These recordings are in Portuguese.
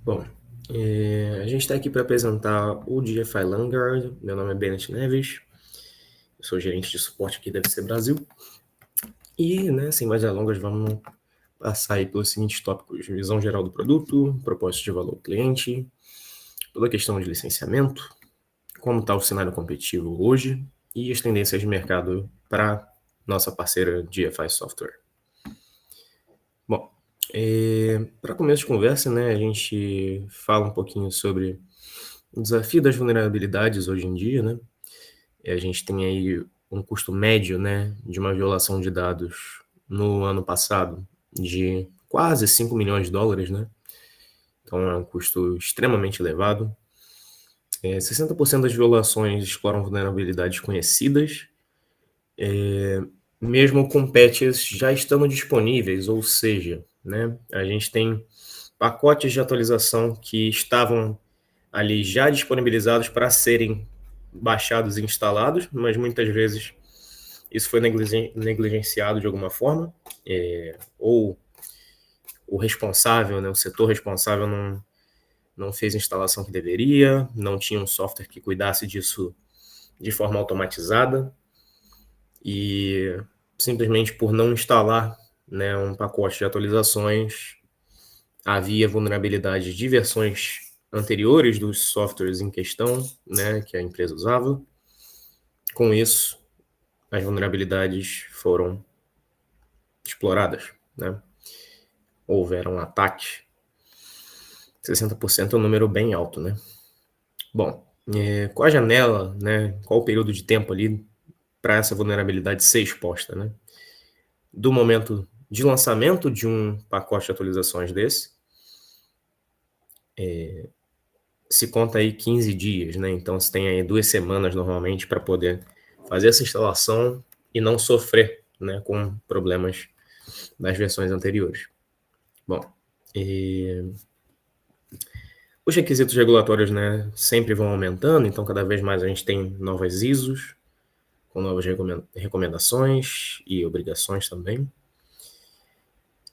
Bom, a gente está aqui para apresentar o DFI Vanguard. Meu nome é Bennett Neves, eu sou gerente de suporte aqui da FC Brasil. E, sem mais delongas, vamos passar aí pelos seguintes tópicos: visão geral do produto, propósito de valor ao cliente, toda a questão de licenciamento, como está o cenário competitivo hoje e as tendências de mercado para nossa parceira DFI Software. Bom, para começo de conversa, a gente fala um pouquinho sobre o desafio das vulnerabilidades hoje em dia, A gente tem aí um custo médio, de uma violação de dados no ano passado de quase 5 milhões de dólares, Então é um custo extremamente elevado. 60% das violações exploram vulnerabilidades conhecidas, mesmo com patches já estando disponíveis, ou seja, a gente tem pacotes de atualização que estavam ali já disponibilizados para serem baixados e instalados, mas muitas vezes isso foi negligenciado de alguma forma, ou o responsável, o setor responsável não fez a instalação que deveria, não tinha um software que cuidasse disso de forma automatizada, e simplesmente por não instalar um pacote de atualizações, havia vulnerabilidade de versões anteriores dos softwares em questão, que a empresa usava. Com isso, as vulnerabilidades foram exploradas, Houveram ataques. 60% é um número bem alto, Bom, qual a janela, qual o período de tempo ali para essa vulnerabilidade ser exposta, Do momento de lançamento de um pacote de atualizações desse, se conta aí 15 dias, Então você tem aí 2 semanas normalmente para poder fazer essa instalação e não sofrer, com problemas das versões anteriores. Bom, os requisitos regulatórios, sempre vão aumentando, então cada vez mais a gente tem novas ISOs, com novas recomendações e obrigações também.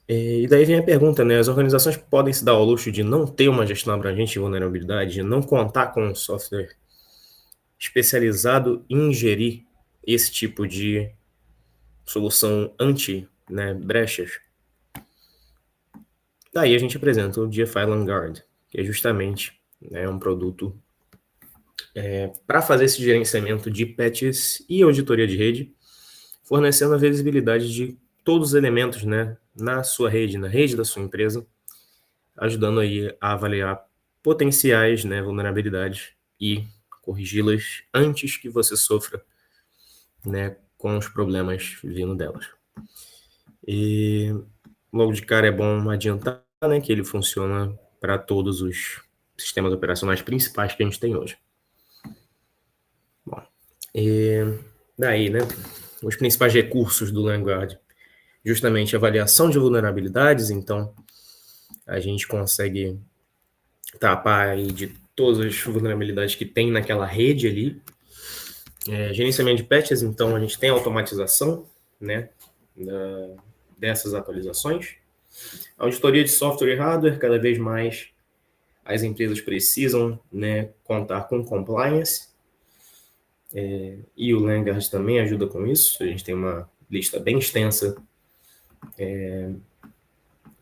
E daí vem a pergunta, as organizações podem se dar ao luxo de não ter uma gestão abrangente de vulnerabilidade, de não contar com um software especializado em gerir esse tipo de solução anti-brechas? Daí a gente apresenta o DFI Vanguard, que é justamente um produto para fazer esse gerenciamento de patches e auditoria de rede, fornecendo a visibilidade de todos os elementos, na sua rede, na rede da sua empresa, ajudando aí a avaliar potenciais, vulnerabilidades e corrigi-las antes que você sofra, com os problemas vindo delas. E logo de cara é bom adiantar, que ele funciona para todos os sistemas operacionais principais que a gente tem hoje. Bom, e daí, os principais recursos do Vanguard, justamente avaliação de vulnerabilidades, então a gente consegue tapar aí de todas as vulnerabilidades que tem naquela rede ali. Gerenciamento de patches, então a gente tem automatização, dessas atualizações. Auditoria de software e hardware, cada vez mais as empresas precisam, contar com compliance, e o Vanguard também ajuda com isso. A gente tem uma lista bem extensa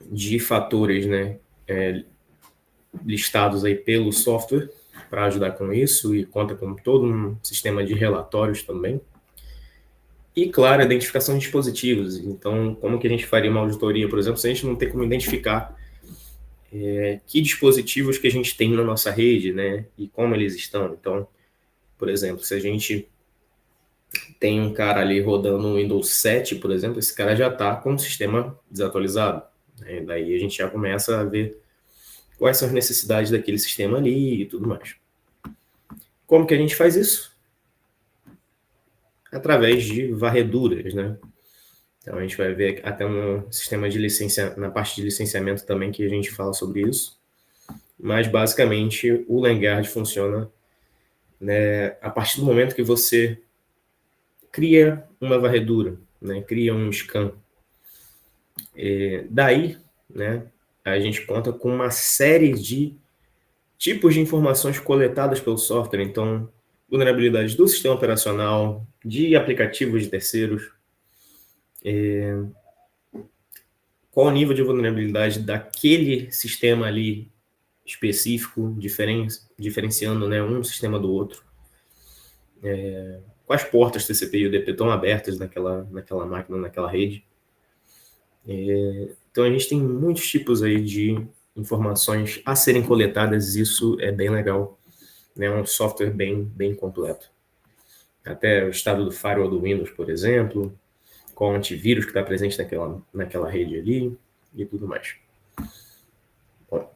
de fatores, listados aí pelo software para ajudar com isso, e conta com todo um sistema de relatórios também. E, claro, a identificação de dispositivos. Então, como que a gente faria uma auditoria, por exemplo, se a gente não tem como identificar que dispositivos que a gente tem na nossa rede, e como eles estão. Então, por exemplo, se a gente tem um cara ali rodando o Windows 7, por exemplo, esse cara já está com o sistema desatualizado. Daí a gente já começa a ver quais são as necessidades daquele sistema ali e tudo mais. Como que a gente faz isso? Através de varreduras, Então a gente vai ver até um sistema de licença, na parte de licenciamento também, que a gente fala sobre isso. Mas basicamente o Vanguard funciona a partir do momento que você cria uma varredura, cria um scan. Daí, a gente conta com uma série de tipos de informações coletadas pelo software, então vulnerabilidades do sistema operacional, de aplicativos de terceiros, qual o nível de vulnerabilidade daquele sistema ali específico, diferenciando, né, um sistema do outro. Quais portas TCP e UDP estão abertas naquela máquina, naquela rede. Então a gente tem muitos tipos aí de informações a serem coletadas, e isso é bem legal, né? É um software bem completo. Até o estado do firewall do Windows, por exemplo, qual antivírus que está presente naquela rede ali e tudo mais. Bom,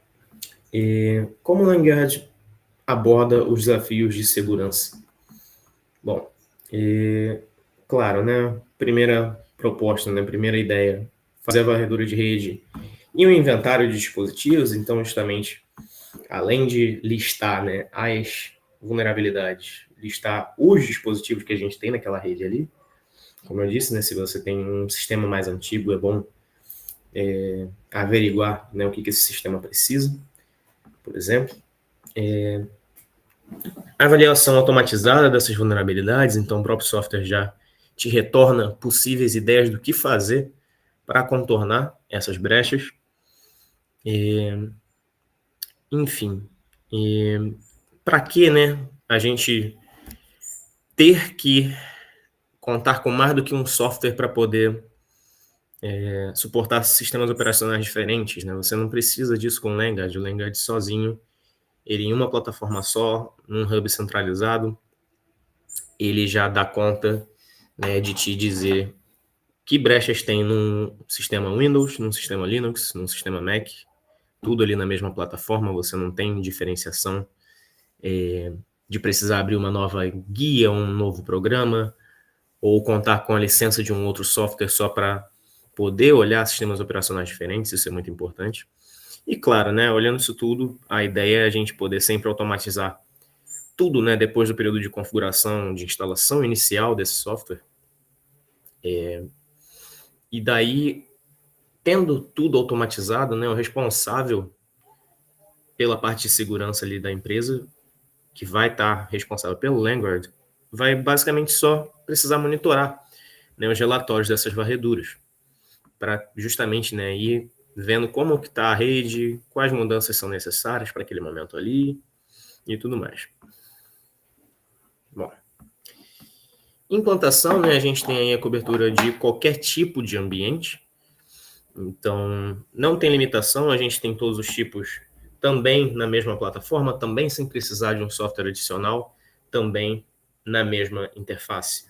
como o LangGuard aborda os desafios de segurança? Bom, claro, né? Primeira proposta, né? Primeira ideia, fazer a varredura de rede e um inventário de dispositivos. Então, justamente, além de listar, né, as vulnerabilidades, listar os dispositivos que a gente tem naquela rede ali. Como eu disse, né, se você tem um sistema mais antigo, é bom averiguar, né, o que esse sistema precisa, por exemplo. A avaliação automatizada dessas vulnerabilidades, então o próprio software já te retorna possíveis ideias do que fazer para contornar essas brechas. Enfim, para que, né, a gente ter que contar com mais do que um software para poder suportar sistemas operacionais diferentes, né? Você não precisa disso com o LangGuard. O LangGuard sozinho, ele em uma plataforma só, num hub centralizado, ele já dá conta, né, de te dizer que brechas tem num sistema Windows, num sistema Linux, num sistema Mac, tudo ali na mesma plataforma. Você não tem diferenciação de precisar abrir uma nova guia, um novo programa, ou contar com a licença de um outro software só para poder olhar sistemas operacionais diferentes. Isso é muito importante. E claro, né, olhando isso tudo, a ideia é a gente poder sempre automatizar tudo, né, depois do período de configuração, de instalação inicial desse software. E daí, tendo tudo automatizado, né, o responsável pela parte de segurança ali da empresa, que vai estar responsável pelo LangGuard, vai basicamente só precisar monitorar, né, os relatórios dessas varreduras, para justamente, né, ir vendo como que está a rede, quais mudanças são necessárias para aquele momento ali e tudo mais. Bom, implantação, né, a gente tem aí a cobertura de qualquer tipo de ambiente, então não tem limitação, a gente tem todos os tipos também na mesma plataforma, também sem precisar de um software adicional, também na mesma interface.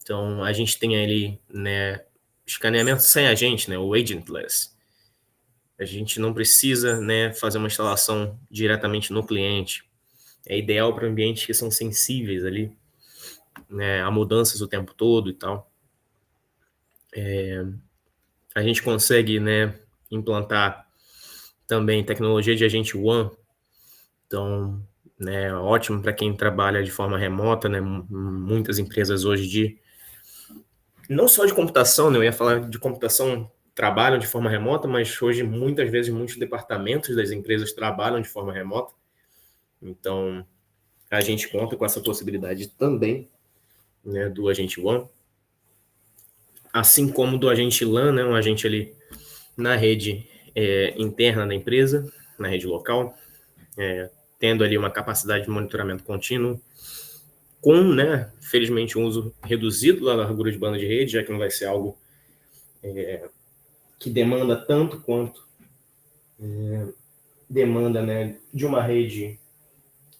Então a gente tem ali, né, escaneamento sem agente, né, o agentless. A gente não precisa, né, fazer uma instalação diretamente no cliente. É ideal para ambientes que são sensíveis ali, né, a mudanças o tempo todo e tal. A gente consegue, né, implantar também tecnologia de agente One. Então, né, ótimo para quem trabalha de forma remota, né, muitas empresas hoje não só de computação, né, eu ia falar de computação, trabalham de forma remota, mas hoje muitas vezes muitos departamentos das empresas trabalham de forma remota. Então, a gente conta com essa possibilidade também, né, do agente One, assim como do agente LAN, né, um agente ali na rede interna da empresa, na rede local, tendo ali uma capacidade de monitoramento contínuo, com, né, felizmente, um uso reduzido da largura de banda de rede, já que não vai ser algo que demanda tanto quanto demanda, né, de uma rede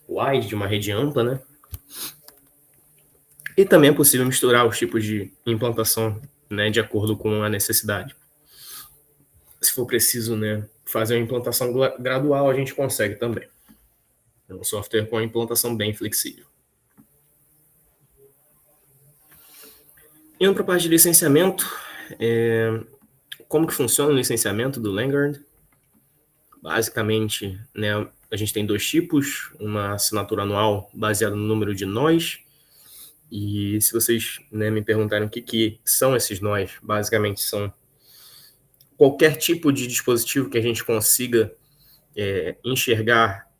wide, de uma rede ampla, né? E também é possível misturar os tipos de implantação, né, de acordo com a necessidade. Se for preciso, né, fazer uma implantação gradual, a gente consegue também. É um software com uma implantação bem flexível. Indo para a parte de licenciamento, como que funciona o licenciamento do LangGuard? Basicamente, né, a gente tem dois tipos, uma assinatura anual baseada no número de nós, e se vocês, né, me perguntarem o que são esses nós, basicamente são qualquer tipo de dispositivo que a gente consiga enxergar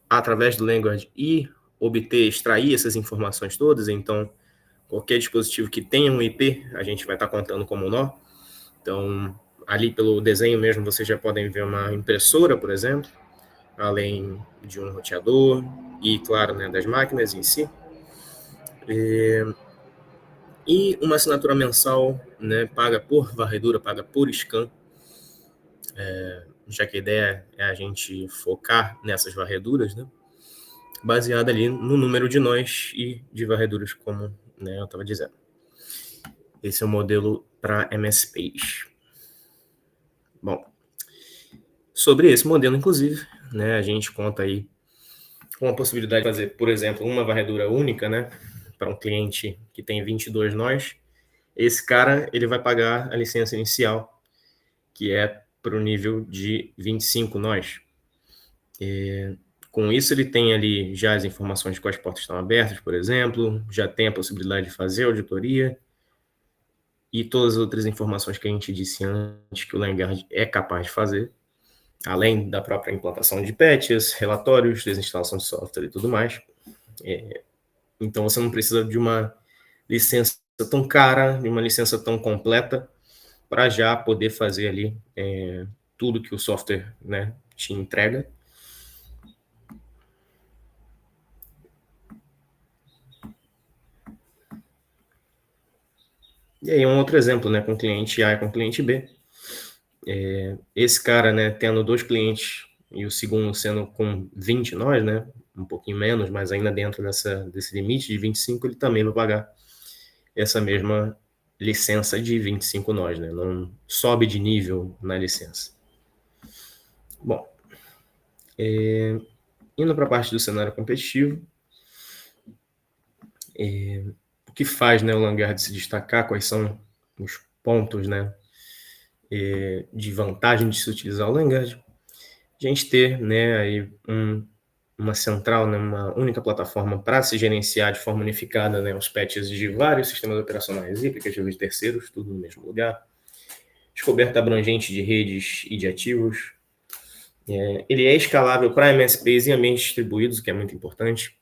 através do Language e obter, extrair essas informações todas. Então, qualquer dispositivo que tenha um IP, a gente vai estar contando como nó. Então, ali pelo desenho mesmo, vocês já podem ver uma impressora, por exemplo, além de um roteador e, claro, né, das máquinas em si. E uma assinatura mensal, né, paga por varredura, paga por scan, já que a ideia é a gente focar nessas varreduras, né, baseada ali no número de nós e de varreduras, como, né, eu estava dizendo. Esse é o modelo para MSPs. Bom, sobre esse modelo, inclusive, né, a gente conta aí com a possibilidade de fazer, por exemplo, uma varredura única, né, para um cliente que tem 22 nós. Esse cara, ele vai pagar a licença inicial, que é para o nível de 25 nós. Com isso, ele tem ali já as informações de quais portas estão abertas, por exemplo, já tem a possibilidade de fazer auditoria e todas as outras informações que a gente disse antes que o Landguard é capaz de fazer, além da própria implantação de patches, relatórios, desinstalação de software e tudo mais. Então, você não precisa de uma licença tão cara, de uma licença tão completa, para já poder fazer ali tudo que o software, né, te entrega. E aí um outro exemplo, né, com cliente A e com cliente B. Esse cara, né, tendo 2 clientes e o segundo sendo com 20 nós, né, um pouquinho menos, mas ainda dentro desse limite de 25, ele também vai pagar essa mesma licença de 25 nós, né, não sobe de nível na licença. Bom, indo para a parte do cenário competitivo, o que faz, né, o Landguard se destacar, quais são os pontos, né, de vantagem de se utilizar o Landguard? A gente ter, né, aí uma central, né, uma única plataforma para se gerenciar de forma unificada, né, os patches de vários sistemas operacionais e aplicativos de terceiros, tudo no mesmo lugar. Descoberta abrangente de redes e de ativos. Ele é escalável para MSPs e ambientes distribuídos, o que é muito importante.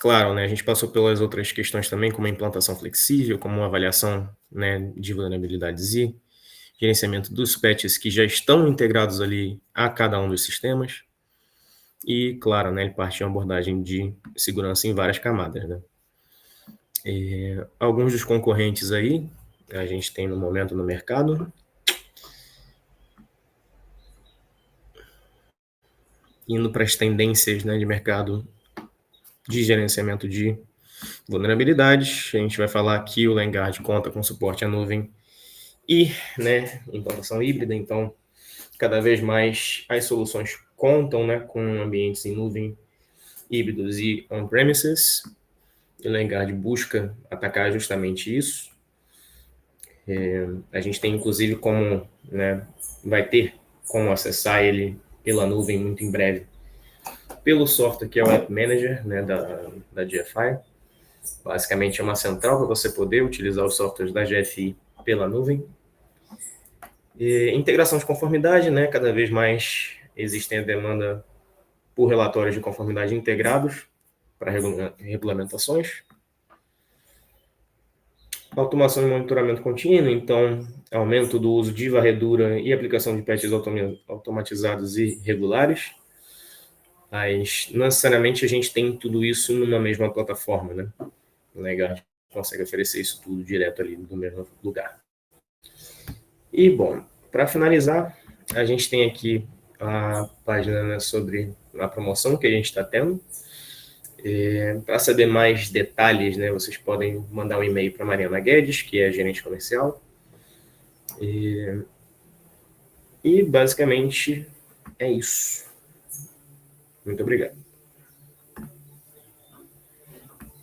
Claro, né, a gente passou pelas outras questões também, como a implantação flexível, como uma avaliação, né, de vulnerabilidades e gerenciamento dos patches que já estão integrados ali a cada um dos sistemas. E, claro, né, ele parte de uma abordagem de segurança em várias camadas, né? Alguns dos concorrentes aí, a gente tem no momento no mercado. Indo para as tendências, né, de mercado de gerenciamento de vulnerabilidades, a gente vai falar que o Landguard conta com suporte à nuvem e, né, implantação híbrida, então cada vez mais as soluções contam, né, com ambientes em nuvem híbridos e on-premises. O Landguard busca atacar justamente isso. A gente tem inclusive como, né, vai ter como acessar ele pela nuvem muito em breve, pelo software que é o App Manager, né, da GFI. Basicamente é uma central para você poder utilizar os softwares da GFI pela nuvem. Integração de conformidade, né, cada vez mais existem a demanda por relatórios de conformidade integrados para regulamentações. Automação e monitoramento contínuo, então aumento do uso de varredura e aplicação de patches automatizados e regulares. Mas não necessariamente a gente tem tudo isso numa mesma plataforma, né? Legal, a gente consegue oferecer isso tudo direto ali no mesmo lugar. E, bom, para finalizar, a gente tem aqui a página, né, sobre a promoção que a gente está tendo. Para saber mais detalhes, né, vocês podem mandar um e-mail para Mariana Guedes, que é gerente comercial. E basicamente é isso. Muito obrigado.